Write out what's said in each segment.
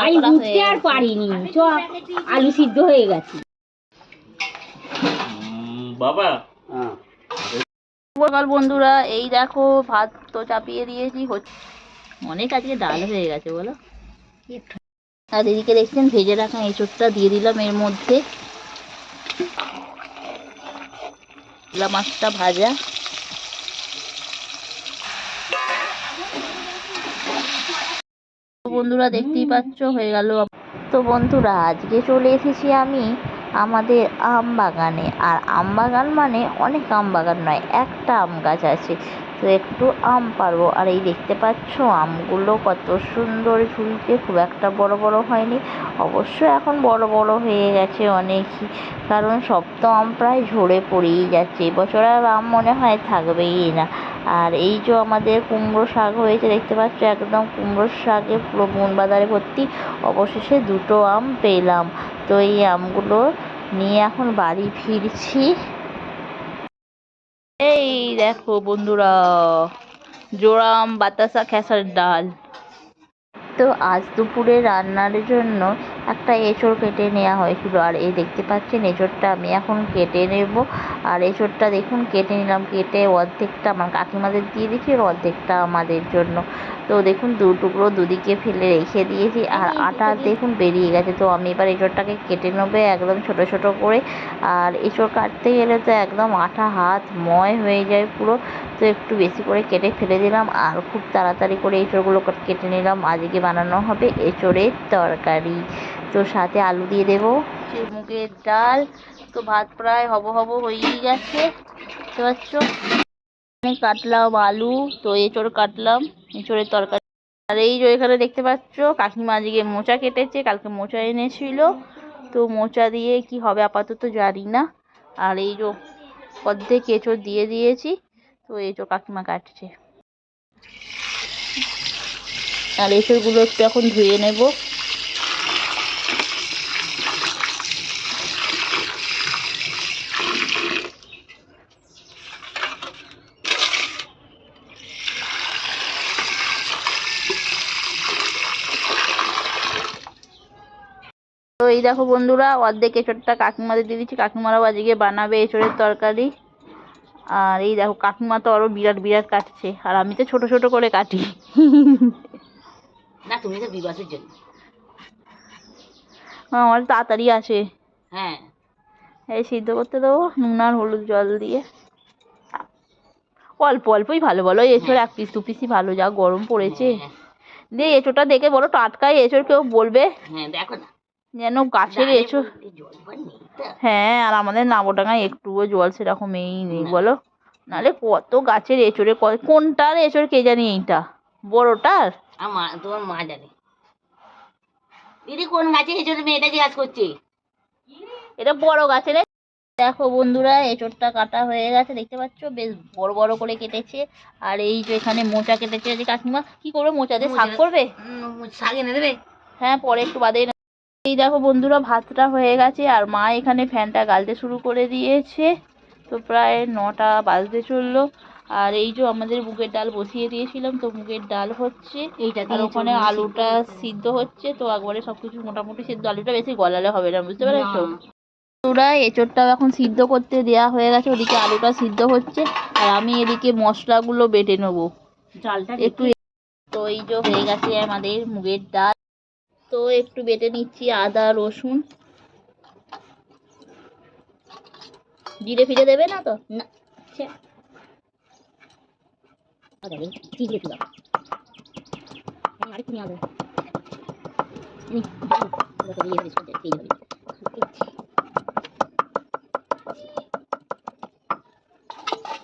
আমি উঠতে আর পারিনি, চ আলু সিদ্ধ হয়ে গেছে বাবা। সকাল বন্ধুরা, এই দেখো ভাত তো চাপিয়ে দিয়েছি, অনেক আজকে ডাল হয়ে গেছে বলো। আর এদিকে দেখছেন ভেজে রাখা এঁচোড়টা দিয়ে দিলাম এর মধ্যে, মাছটা ভাজা। বন্ধুরা দেখতেই পাচ্ছ হয়ে গেল। তো বন্ধুরা আজকে চলে এসেছি আমি আমাদের আম বাগানে। আর আম বাগান মানে অনেক আম বাগান নয়, একটা আম গাছ আছে, তো একটু আম পারবো। আর এই দেখতে পাচ্ছ আমগুলো কত সুন্দর ঝুলছে, খুব একটা বড় বড় হয়নি, অবশ্য এখন বড় বড় হয়ে গেছে অনেকই, কারণ সব তো আম প্রায় ঝরে পড়েই যাচ্ছে, এবছর আর আম মনে হয় থাকবেই না। আর এই যে আমাদের কুমড়ো শাক হয়েছে দেখতে পাচ্ছ, একদম কুমড়ো শাকে পুরো বন বাজারে ভর্তি। অবশেষে দুটো আম পেলাম, তো এই আমগুলো নিয়ে এখন বাড়ি ফিরছি। এই দেখো বন্ধুরা, জোড়া আম, বাতাসা, খেসার ডাল। তো আজ দুপুরে রান্নার জন্য একটা এঁচোড় কেটে নেওয়া হয়েছিল, আর এই দেখতে পাচ্ছেন এঁচোড়টা আমি এখন কেটে নেব। আর এঁচোড়টা দেখুন কেটে নিলাম, কেটে অর্ধেকটা আমার কাকিমাদের দিয়ে দিয়েছি আর অর্ধেকটা আমাদের জন্য। তো দেখুন দু টুকরো দুদিকে ফেলে রেখে দিয়েছি, আর আটা দেখুন বেরিয়ে গেছে। তো আমি এবার এঁচোড়টাকে কেটে নেবো একদম ছোট ছোট করে। আর এঁচোড় কাটতে গেলে তো একদম আঠা, হাত ময় হয়ে যায় পুরো, তো একটু বেশি করে কেটে ফেলে দিলাম। আর খুব তাড়াতাড়ি করে এঁচোড়গুলো কেটে নিলাম, আজকে বানানো হবে এঁচোড়ের তরকারি। তো সাথে আলু দিয়ে দেবো, মুগের ডাল। তো ভাত প্রায় হব হয়েই গেছে, বুঝতে পারছো। কাটলাম আলু, তো এঁচোড় কাটলাম, এঁচোড়ের তরকারি। আর এই যে এখানে দেখতে পাচ্ছ কাকিমা আজকে মোচা কেটেছে, কালকে মোচা এনেছিল, তো মোচা দিয়ে কি হবে আপাতত জানি না। আর এই যে অর্ধেক এঁচোড় দিয়ে দিয়েছি, তো এঁচোড় কাকিমা কাটছে। আর এঁচোড়গুলো একটু এখন ধুয়ে নেব। তো এই দেখো বন্ধুরা, অর্ধেক এঁচোড়টা কাকিমাদের দিয়ে দিচ্ছি, কাকিমারাও আজকে বানাবে এঁচোড়ের তরকারি। আর এই দেখো কাকিমা তো আরো বিরাট বিরাট কাটছে, আর আমি তো ছোট ছোট করে কাটি। না তুমি তো বিবাসের জন্য আমার তাড়াতাড়ি আসে। হ্যাঁ, এই সিদ্ধ করতে দেবো নুন আর হলুদ জল দিয়ে, অল্প অল্পই ভালো বলো, এঁচোড় এক পিস দু পিসই ভালো, যা গরম পড়েছে। দিয়ে এঁচোড়টা দেখে বলো টাটকাই এঁচোড়, কেউ বলবে হ্যাঁ দেখো না যেন গাছের এঁচোড়। হ্যাঁ, আর আমাদের নাবডাঙ্গায় একটুও জল সেরকম এই নেই বলো, নাহলে কত গাছের এঁচোড়ে, কোনটার এঁচোড় কে জানি, এইটা বড়টার তোমার মা জানে। দিদি কোন গাছে এঁচোড় মেয়েটা জিজ্ঞাসা করছে, এটা বড় গাছের। দেখো বন্ধুরা এঁচোড়টা কাটা হয়ে গেছে, দেখতে পাচ্ছ বেশ বড় বড় করে কেটেছে। আর এই যে এখানে মোচা কেটেছে, যে কাকিমা কি করবে, মোচা দিয়ে শাক করবে, শাক এনে দেবে। হ্যাঁ পরে একটু বাদে। এই দেখো বন্ধুরা ভাতটা হয়ে গেছে, আর মা এখানে ফ্যানটা গালতে শুরু করে দিয়েছে। তো প্রায় 9টা বাজতে চললো। আর এই যে আমাদের মুগের ডাল বসিয়ে দিয়েছিলাম, তো মুগের ডাল হচ্ছে এইটা, আর ওখানে আলুটা সিদ্ধ হচ্ছে। তো একবারে সবকিছু মোটামুটি সিদ্ধ, আলুটা বেশি গলালে হবে না, বুঝতে পেরেছো। বন্ধুরা এঁচোড়টাও এখন সিদ্ধ করতে দেওয়া হয়ে গেছে, ওদিকে আলুটা সিদ্ধ হচ্ছে, আর আমি এদিকে মশলাগুলো বেটে নেবো ডালটা একটু। তো এই যে হয়ে গেছে আমাদের মুগের ডাল, তো একটু বেটে নিচ্ছি আদা রসুন। জিরে ফিরে দেবে না তো, না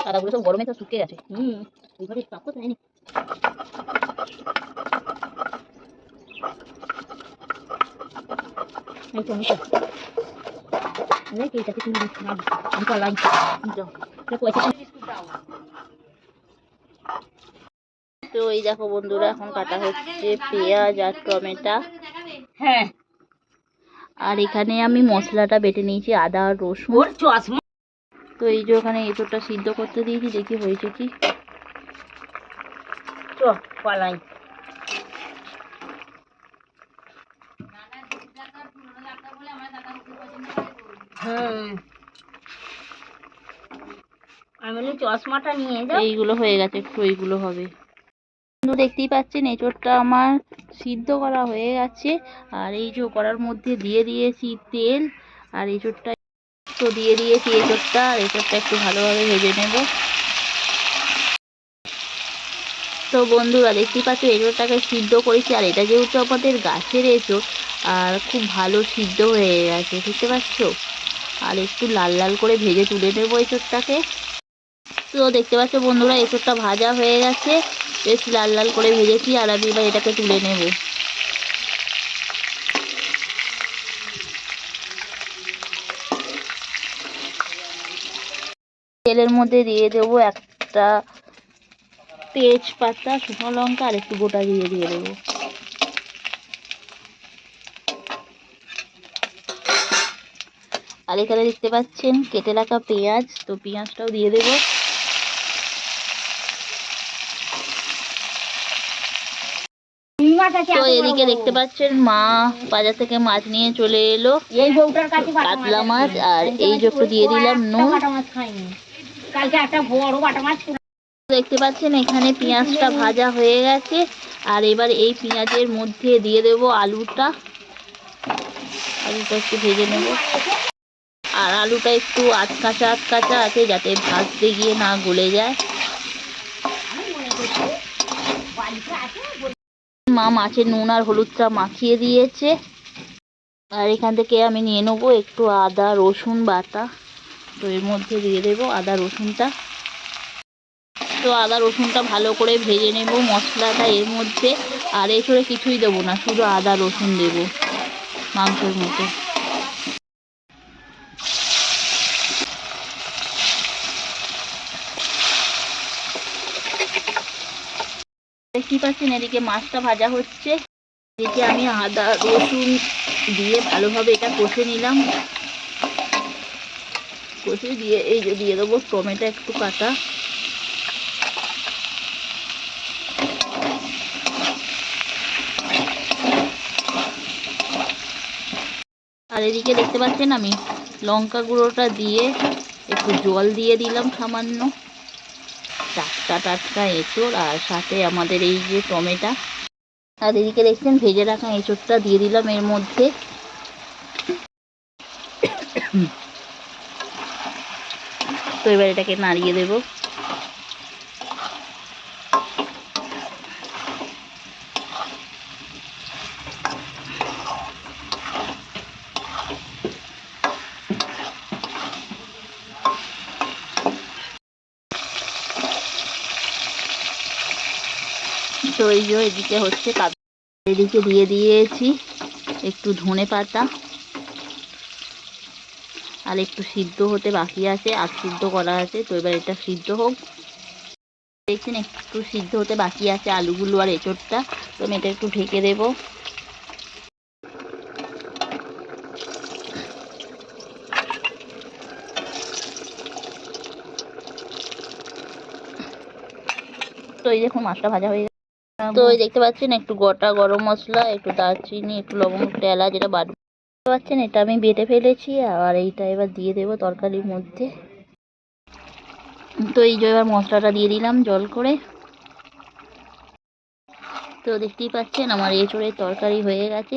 আদাগুলো সব গরমে তো শুকিয়ে গেছে। ওইভাবে পাকো তো হয়নি। এই টমেটো এইটাতে তুমি লাই তো এই দেখো বন্ধুরা এখন কাটা হচ্ছে পেঁয়াজ আর টমেটো। হ্যাঁ, আর এখানে আমি মশলাটা বেটে নিয়েছি আদা আর রসুন। তো এই যে ওখানে এঁচোড়টা সিদ্ধ করতে দিয়েছি, দেখি হয়েছে কি। পালাই হুম, আমি বলি চশমাটা নিয়ে যাও। এইগুলো হয়ে গেছে, একটু এইগুলো হবে। বন্ধু দেখতেই পাচ্ছেন এঁচোড়টা আমার সিদ্ধ করা হয়ে গেছে। আর এই যে কড়ার মধ্যে দিয়ে দিয়েছি তেল, আর এঁচোড়টা তো দিয়ে দিয়েছি। এঁচোড়টা একটু ভালোভাবে ভেজে নেব। তো বন্ধুরা দেখতেই পাচ্ছ এঁচোড়টাকে সিদ্ধ করেছি, আর এটা যেহেতু আমাদের গাছের এঁচোড় আর খুব ভালো সিদ্ধ হয়ে গেছে, দেখতে পাচ্ছ। আর একটু লাল লাল করে ভেজে তুলে নেবো এঁচোড়টাকে। তো দেখতে পাচ্ছ বন্ধুরা এঁচোড়টা ভাজা হয়ে গেছে, বেশ লাল লাল করে ভেজেছি। আর আমি এবার এটাকে তুলে নেব। তেলের মধ্যে দিয়ে দেবো একটা তেজপাতা, শুকনো লঙ্কা আর একটু গোটা দিয়ে দেবো। আর এখানে দেখতে পাচ্ছেন কেটে রাখা পেঁয়াজ, তো পেঁয়াজটাও দিয়ে দেবো। তো এদিকে দেখতে পাচ্ছেন মা বাজার থেকে মাছ নিয়ে চলে এলো, এই বউটার কাছে কাতলা মাছ। আর এই যে একটু দিয়ে দিলাম নুন। বাটা মাছ খাইনি, কালকে একটা বড় বাটা মাছ। দেখতে পাচ্ছেন এখানে পেঁয়াজটা ভাজা হয়ে গেছে। আর এবার এই পেঁয়াজের মধ্যে দিয়ে দেব আলুটা। আলুটা একটু ভেজে নেব। আর আলুটা একটু আটকাঁচা আছে, যাতে ভাজতে গিয়ে না গলে যায়। মা মাছের নুন আর হলুদটা মাখিয়ে দিয়েছে। আর এখান থেকে আমি নিয়ে নেবো একটু আদা রসুন বাটা, তো এর মধ্যে দিয়ে দেবো আদা রসুনটা। তো আদা রসুনটা ভালো করে ভেজে নেব মশলাটা এর মধ্যে। আর এছাড়া কিছুই দেবো না, শুধু আদা রসুন দেবো মাংসের মতো। দেখতেই পাচ্ছেন এদিকে মাছটা ভাজা হচ্ছে, এদিকে আমি আদা রসুন দিয়ে ভালোভাবে এটা কষে নিলাম। কষে দিয়ে এই যে দিয়ে দেবো টমেটো একটু কাটা। আর এদিকে দেখতে পাচ্ছেন আমি লঙ্কা গুঁড়োটা দিয়ে একটু জল দিয়ে দিলাম সামান্য। টাটকা এঁচোড় আর সাথে আমাদের এই যে টমেটো। আর এদিকে দেখছেন ভেজে রাখা এঁচোড়টা দিয়ে দিলাম এর মধ্যে। তো এবার এটাকে নাড়িয়ে দেব। তো এই যে এদিকে হচ্ছে, এদিকে দিয়ে দিয়েছি একটু ধনে পাতা। আর একটু সিদ্ধ হতে বাকি আছে, আর সিদ্ধ করা আছে। তো এবার এটা সিদ্ধ হোক। দেখছেন একটু সিদ্ধ হতে বাকি আছে আলুগুলো আর এঁচোড়টা, তো আমি এটা একটু ঢেকে দেব। তো এই দেখুন মাছটা ভাজা হয়ে গেছে। তো এই দেখতে পাচ্ছেন একটু গোটা গরম মশলা, একটু দারচিনি, একটু লবঙ্গ, একটু এলাচ, যেটা বাটতে পাচ্ছেন এটা আমি বেটে ফেলেছি। আর এইটা এবার দিয়ে দেবো তরকারির মধ্যে। তো এই যে এবার মশলাটা দিয়ে দিলাম জল করে। তো দেখতেই পাচ্ছেন আমার এঁচোড়ের তরকারি হয়ে গেছে।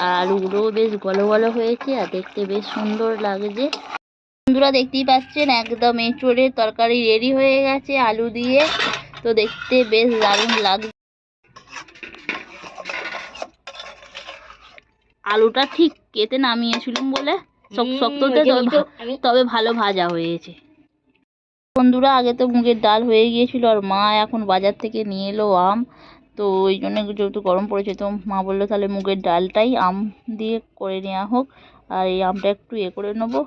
আর আলুগুলোও বেশ গলো গলো হয়েছে, আর দেখতে বেশ সুন্দর লাগছে। বন্ধুরা দেখতেই পাচ্ছেন একদম এঁচোড়ের তরকারি রেডি হয়ে গেছে আলু দিয়ে। তো দেখতে বেশ দারুণ লাগছে। আলুটা ঠিক কেটে নামিয়েছিলাম বলে শক্ত হতে, তবে ভালো ভাজা হয়েছে। বন্ধুরা আগে তো মুগের ডাল হয়ে গিয়েছিল, আর মা এখন বাজার থেকে নিয়ে এলো আম। তো ওই জন্য যেহেতু গরম পড়েছে, তো মা বললো তাহলে মুগের ডালটাই আম দিয়ে করে নেওয়া হোক। আর এই আমটা একটু করে নেবো।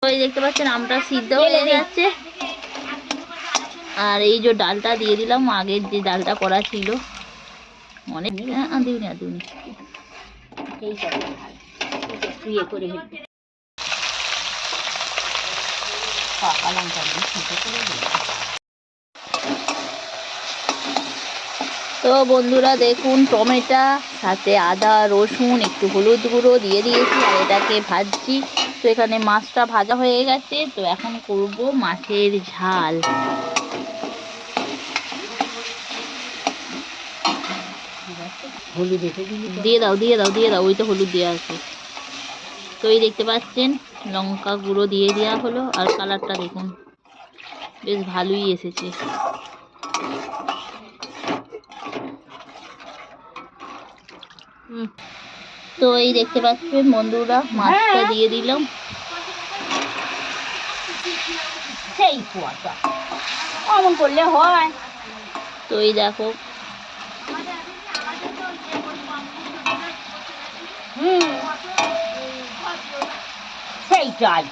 ওই দেখতে পাচ্ছেন আমটা সিদ্ধ হয়ে যাচ্ছে। আর এই যে ডালটা দিয়ে দিলাম, আগের যে ডালটা করা ছিল অনেক। দিউনি তো তো বন্ধুরা দেখুন, টমেটো সাথে আদা রসুন একটু হলুদ গুঁড়ো দিয়ে দিয়েছি আর এটাকে ভাজছি। তো এখানে মাছটা ভাজা হয়ে গেছে, তো এখন করব মাছের ঝাল। হলুদ এসে দিয়ে দাও ওই তো হলুদ দেওয়া আছে। তো এই দেখতে পাচ্ছেন লঙ্কা গুঁড়ো দিয়ে দেওয়া হলো আর কালারটা দেখুন বেশ ভালোই এসেছে। তো এই দেখতে পাচ্ছেন বন্ধুরা মাছটা দিয়ে দিলাম। সেই কুয়াটা অমন করলে হয়। তো এই দেখো সেইটাই।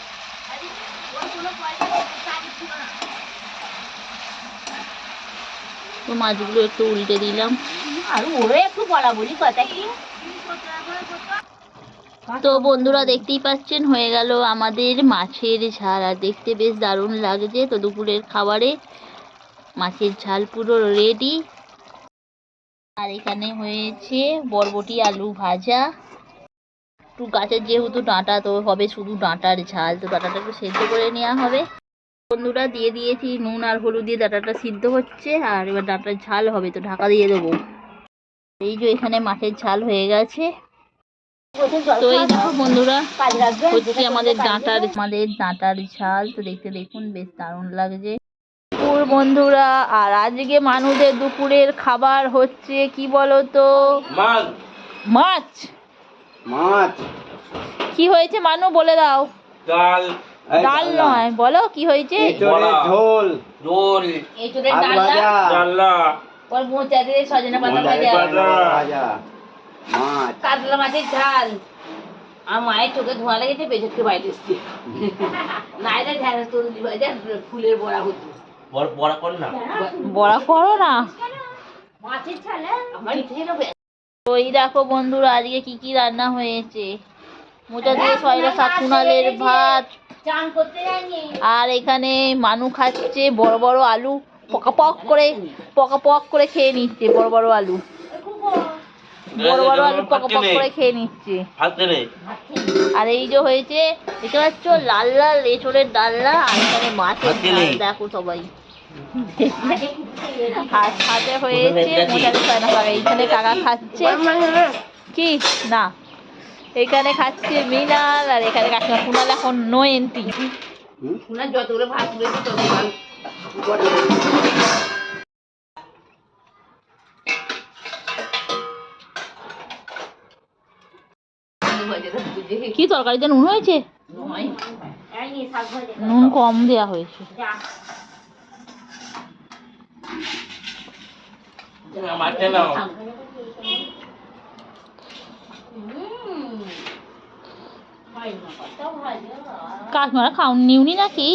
তো মাছগুলো একটু উল্টে দিলাম। আর ওরে একটু বলাবলি কথা কি। তো বন্ধুরা দেখতেই পাচ্ছেন হয়ে গেল আমাদের মাছের ঝাল, আর দেখতে বেশ দারুণ লাগছে। তো দুপুরের খাবারে মাছের ঝাল পুরো রেডি। আর এখানে হয়েছে বরবটি আলু ভাজা। একটু গাছের যেহেতু ডাঁটা, তো হবে শুধু ডাঁটার ঝাল। তো ডাঁটাটা একটু সেদ্ধ করে নেওয়া হবে। বন্ধুরা দিয়ে দিয়েছি নুন আর হলুদ দিয়ে ডাঁটাটা সিদ্ধ হচ্ছে, আর এবার ডাঁটার ঝাল হবে, তো ঢাকা দিয়ে দেবো। এই যে এখানে মাছের ঝাল হয়ে গেছে। তো এই দেখো বন্ধুরা হচ্ছে আমাদের ডাঁটার ঝাল। তো দেখতে দেখুন বেশ দারুণ লাগছে বন্ধুরা। আর আজকে মানুষের দুপুরের খাবার হচ্ছে কি বলো তো? মাছ। মাছ। কি হয়েছে মানু বলে দাও। ডাল। ডাল নয়, বলো কি হয়েছে? এঁচোড়ের ঝোল। ঝোল। এঁচোড়ের আলু ভাজা। ডালনা, ডালনা। ওর মোচা দিয়ে সজনে পাতা ভাজা, ভাজা। মাছ। কাতলা মাছের ঝাল। আর মায়ের চোখে ধোঁয়া লেগেছে, বেজতকে বাইরে এসছে। নাইলে ঢেঁড়স তরুলি ভাজা, ফুলের বড়া হতো। বড়া কর না। বড়া করো না। মাছের ঝালে আমার ইচ্ছে ছিল। তো এই দেখো বন্ধুরা আজকে কি কি রান্না হয়েছে। মোচা দিয়ে সয়লা শাক, কুনালের ভাত, চান করতে যায়নি। আর এখানে মানু খাচ্ছে বড় বড় আলু, পকা পক করে খেয়ে নিচ্ছে। বড় বড় আলু পকা পক করে খেয়ে নিচ্ছে। আর এই যে হয়েছে দেখতে পাচ্ছ লাল লাল এঁচোড়ের ডালনা, আর এখানে মাছের ঝাল দেখো সবাই। আর সাথে হয়েছে মোচা দিয়ে সয়লা শাক। এইখানে কাকা খাচ্ছে কি না, এখানে খাচ্ছে মিনাল, আর এখানে কাকিমা। কুনাল এখন নো এন্ট্রি। উনার যতগুলো ভাত তুলেছে ততগুলো কি তরকারিতে নুন হয়েছে? নুন কম দেয়া হয়েছে। কাকিমারা খাওন নিউনি নাকি?